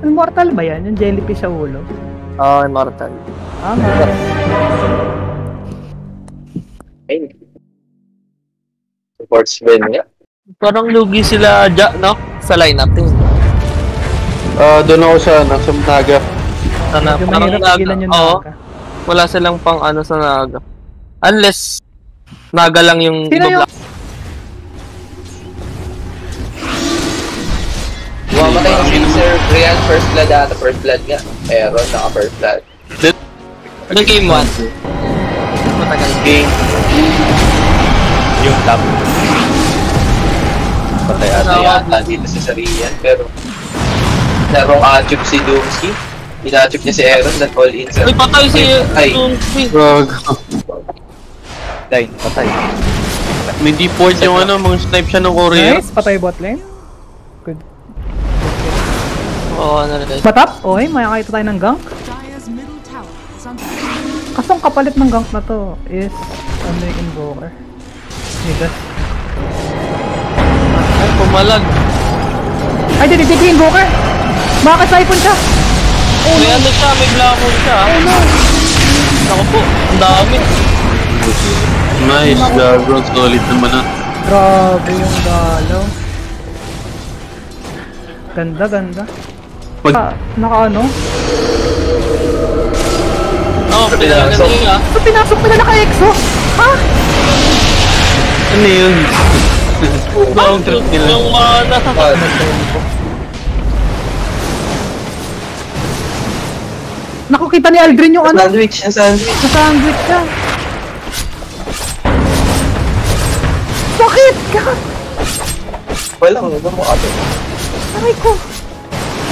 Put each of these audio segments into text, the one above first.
Immortal ba yan? Yung jellyfish sa ulo? Oo, immortal. Nga. Ayun. Sportsman nga. Parang lugi sila, no? Sa lineup din. Doon ako sa Naga. Sana, Medyo parang mahirap Naga. pigilan yung Oo. Naga. Wala silang pang ano sa Naga. Unless, Naga lang yung... Sino yung... Mamatay yung si Sir Real first blood ata. First blood nga. Aaron, naka first blood. Anong game 1? Matagal. Game. Yung top. Patay ata Yata dito si Sarian. Pero, narong atchop si Doomsky. Inatchop niya si Aaron. That all in sa... Ay, patay si... Ay. Dine, patay. May default yung ano, mga snipe siya ng Korea. Nice, patay bot lane. Good. Oo, ano na guys. Matap? Okay, makakita tayo ng gank. Kasong kapalit ng gank na to is ano yung invoker. Niggas. Ay, pumalag. Ay, dito invoker! Makaka-siphon siya! Oh May no! ano siya, may black hole siya. Oh no! Ako po, ang dami. Nice, gago. Solid naman na. Grabe yung galaw. Ganda, ganda. Naka ano? Oo, pinaganda yun ah. So, pinasok nila naka-exo? Ha? Ano yun? Long trip nila. Yung mana. Nakukita ni Aldrin yung ano? Sandwich niya, sandwich. Nasandwich siya. Bakit? Walang, ano mo ate. Aray ko.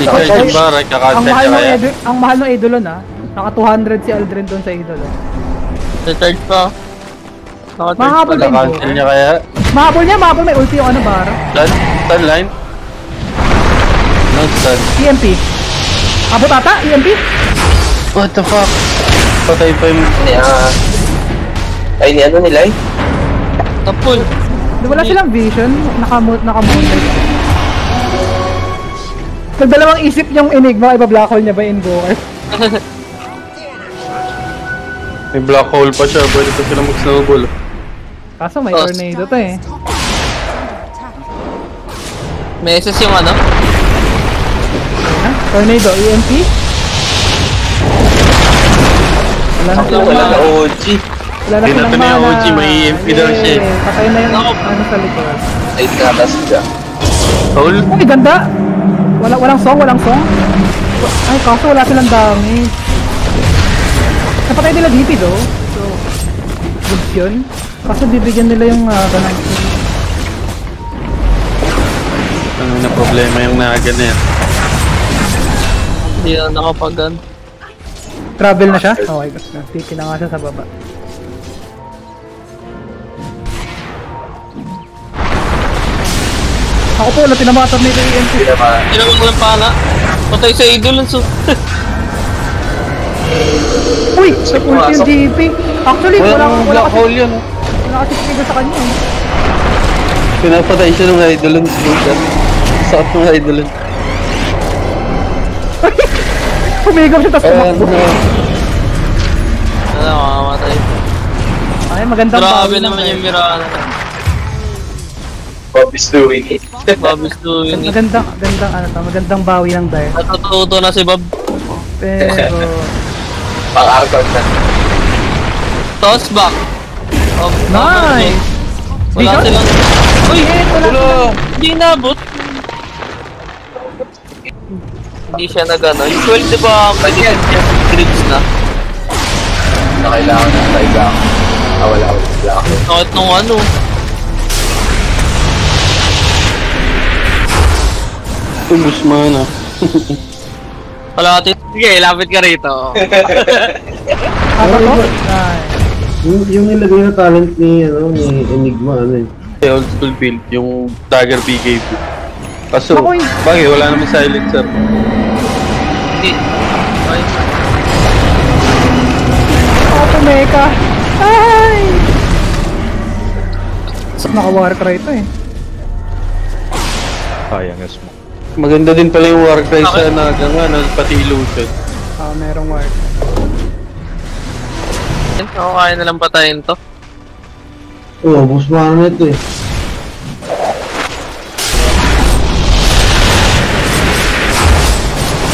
Ika yung barak, kakanta niya kaya. Ang mahal ng Eidolon ah. Naka 200 si Aldrin doon sa Eidolon. Recharge pa. Mahabol din po. Kakanta niya kaya. Mahabol may ulti yung ano bar. Stun line? No stun. EMP. Abot ata? EMP? What the fuck? Patay pa yung... Ay, ni ano nila eh? Tapul. Wala silang vision. Naka-moonlight. Nagdalawang isip yung Enigma, iba-black hole niya ba yung Invoker? May black hole pa siya, pwede pa sila mag-snowball. Kaso may tornado to eh. May SS yung ano? Tornado, EMP? Wala na silang Wala na mana. OG. Wala na silang Pinatay na yung mana. OG, may EMP daw siya. Patay na yung ano sa likod. Ay, natas siya. Hole? Uy, ganda! Walang song. Ay, kaso wala silang damage. Napatay nila DP do. So, good yun. Kaso bibigyan nila yung ganang. Ano na problema yung Naga na yan? Hindi na nakapagan. Travel na siya? Okay, tiki na nga siya sa baba. Ako po, wala tinamatar nito yung EMP. Ilang mo lang pana. Patay sa idol. Uy! Ulti yung DP. Actually, Walang wala black hole yun. Wala kasi trigger sa kanya eh. Pinapatay siya ng idolon sa Buddha. Sakit ng idolon. Humigam siya tapos tumakbo. Ano, makamatay. Ay, magandang Grabe bawi naman ng yung Mirana. Bob is doing it. Bob is doing it. magandang bawi ng Dire. Natututo na si Bob. Pero, Pang-arcon na. Toss back. Oh, nice! Wala Vision? silang... Uy! Wala. Hindi nabot. Hindi siya nag-ano. Usually diba pwede yan grids na. Na kailangan ng taiga. Wala. Bakit nung ano? Ubus mana. Kalahati. Sige, lapit ka rito. Ano to? Nice. Yung nilagay na talent ni Enigma ano eh. Old school build, yung Dagger BKB. Kaso, Ako bakit wala naman silencer? Hindi. Ay. Ako, mecha. Ay! Naka-war cry ito eh. Sayang yung smoke. Maganda din pala yung Warcry sa Naga nga, no? Pati illusion. Merong ward. Ako kaya nalang patayin to. Oo, bus mana ito eh.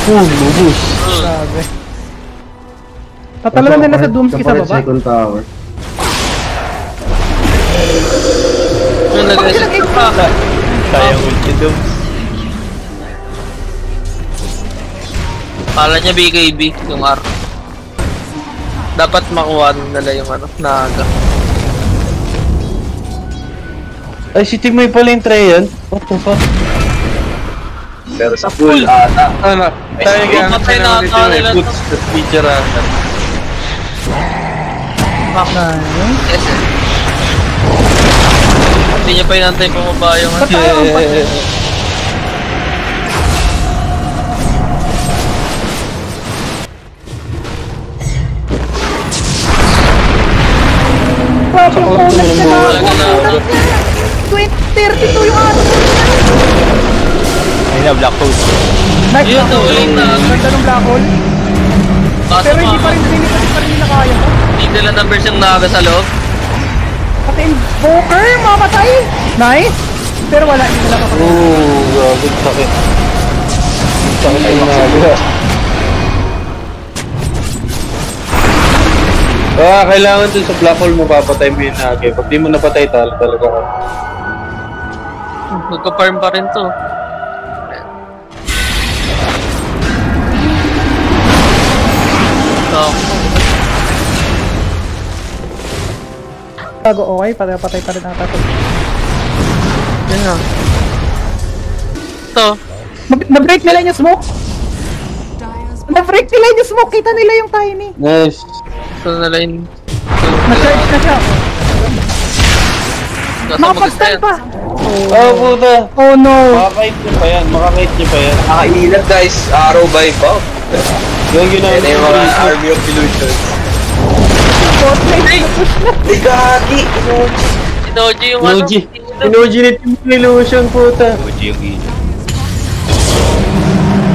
Lubos. Grabe. Tatalaban nila sa Doomsky sa baba. Second tower. Yung nag-reset pa. Sayang ulti Dooms. Kala niya BKB yung R. Dapat makuha nila yung ano, Naga. Ay, si Timoy pala yung Treyan. What the fuck? Pero sa full ata. Ano? Tayo Ay, patay na ata nila to. Boots the feature ata. Nice. Yes, eh. Hindi niya pa inantay pumaba yung ano. Patay ang patay. Grabe yung bonus niya na. Talaga na. 32 yung ano. Ay na, Black Hole. Nice Yun, black hole. ulit na. Ganda ng black hole. Kaso Pero hindi pa rin nila kaya to. hindi nila numbers yung Naga sa loob. Pati Invoker, mamatay. Nice. Pero wala, hindi nila kapatid. Grabe, sakit. Sakit ay Naga. Kailangan dun sa Black Hole mo papatay mo yung Naga. Pag di mo napatay talaga ka. Magka-farm pa rin to. Bago okay, patay pa rin ata to. Yan nga. Ito. Na-break nila yung smoke. Na-break nila yung smoke. Kita nila yung tiny. Nice. Ito na line. Na-charge na siya. Nakapag-stand pa. Oh, puta. Oh no. Makakait niyo pa yan. Makakait niyo pa yan. Nakailan guys, arrow by bomb. Yung ginawa Yan yung mga army of illusions. Spotlight na push na. Ay, gagi! Inoji yung ano. Noji. Inoji ni Team Illusion, puta.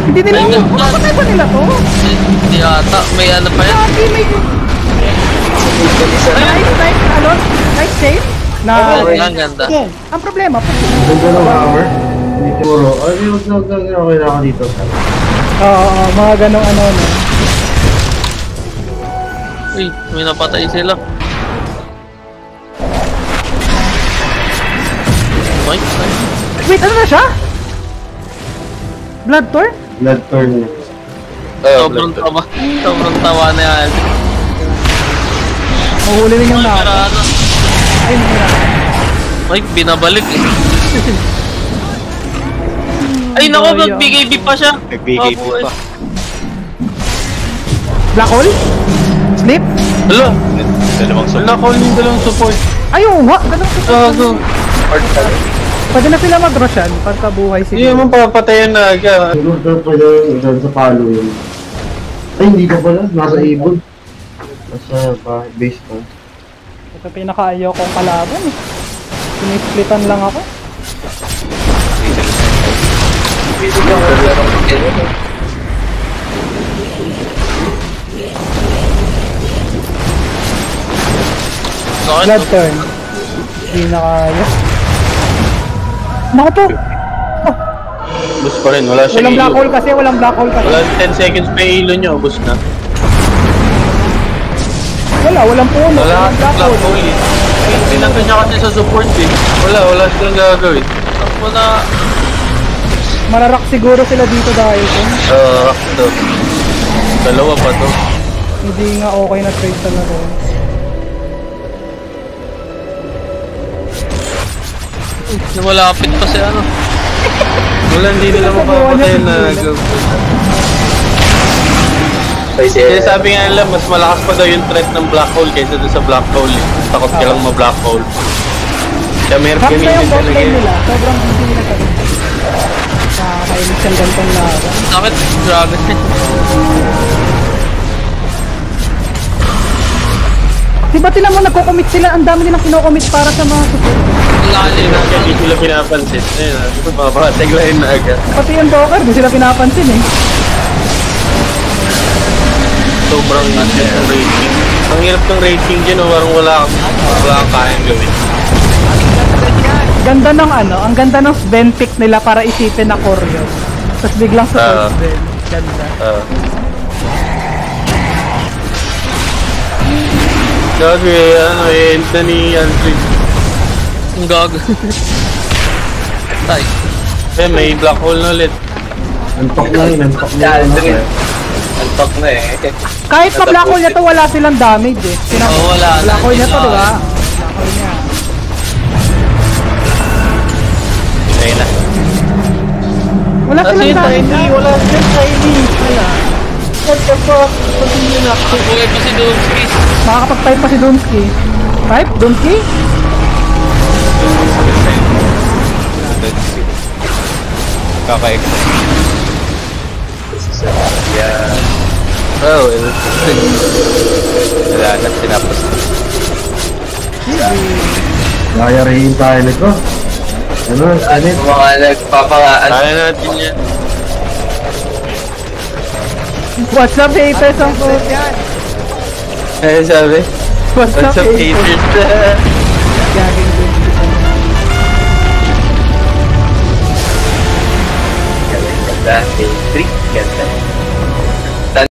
Hindi nila Ay, yung patay ba nila to? Hindi ata. May ano pa yan. Grabe, may... Nice save. Na, Ang ganda. ang problema po. Ganda ng hammer. Hindi siguro. Ay, huwag na okay na ako dito. Oo, mga ganong ano. Uy, may napatay sila. Nice. Wait, ano na siya? Blood Torn? Blood turn niya. Sobrang tawa na yan. Mahuli rin yung Pero naka. ano, Ay, hindi na. ay, binabalik eh. Ay, naku, nag-BKB pa siya. Nag-BKB pa. Black hole? Sleep? Hala! Wala ko yung dalawang support. Ay, oo nga. Ganun Gago. Pwede na sila mag-roshan pagkabuhay Hindi siguro. naman papatay yung Naga. Siguro pa dyan sa palo yun. Ay, hindi ka pala. Nasa ibon. Nasa base pa. Ito pinaka-ayaw kong kalaban eh. Sinisplitan lang ako. Blood turn. Hindi na kaya. Naku po! Bus pa rin, wala Walang siyang black ilo. hole kasi, walang black hole kasi. Wala 10 seconds pa yung ilo nyo, bus na. Walang puno. Wala Walang black black hole. hole eh. Tinanggal niya kasi sa support eh. Wala silang gagawin. Ako na. Mararak siguro sila dito dahil kung Ito. Dalawa pa to. hindi nga okay na trade talaga. Malapit pa si ano. Wala, hindi nila mapapatay yung Naga. Kaya sabi nga nila, mas malakas pa daw yung threat ng black hole kaysa doon sa black hole eh. Takot ka lang ma-black hole. Kaya meron Hack na gamitin yung bot talaga lane yun. nila. Sobrang hindi nila sabi. Nakakailig siyang gantong laga. Sakit. Grabe. Diba tinan mo, nagko-commit sila, ang dami nilang kino-commit para sa mga support. Lalim. Kaya hindi sila pinapansin. Ayun na, mababasag lang na agad. Pati yung Docker, di sila pinapansin eh. Sobrang hirap ng rating. Ang hirap ng rating dyan, parang wala kang kayang gawin. Ganda ng ano, ang ganda ng Sven pick nila para isipin na core yun. Tapos biglang support Sven. Ganda. Gagi, end na ni Andrew. Ang gag. Tay. Eh, may black hole na ulit. Antok na yun, antok na Yan, yun. antok na eh. Kahit pa black hole niya to, wala silang damage eh. Oo, wala. Black hole niya to, Wala. diba? Black hole niya. Ayun na. Wala silang damage. Wala silang tiny. Wala. What the fuck? Pati yun ako. Buhay pa si Doomsky. Makakapag-type pa si Doomsky. Type? Doomsky? Kaka-exo. Yan. Oh, well. Wala na, sinapos. Layarihin tayo nito. Ano, Senate? Mga nagpapangaan. Kaya natin yan. What's up, haters ang code yan? Eh, sabi? What's up, What's up, haters? haters? Gaging Doomsky. Ganda, day 3. Ganda.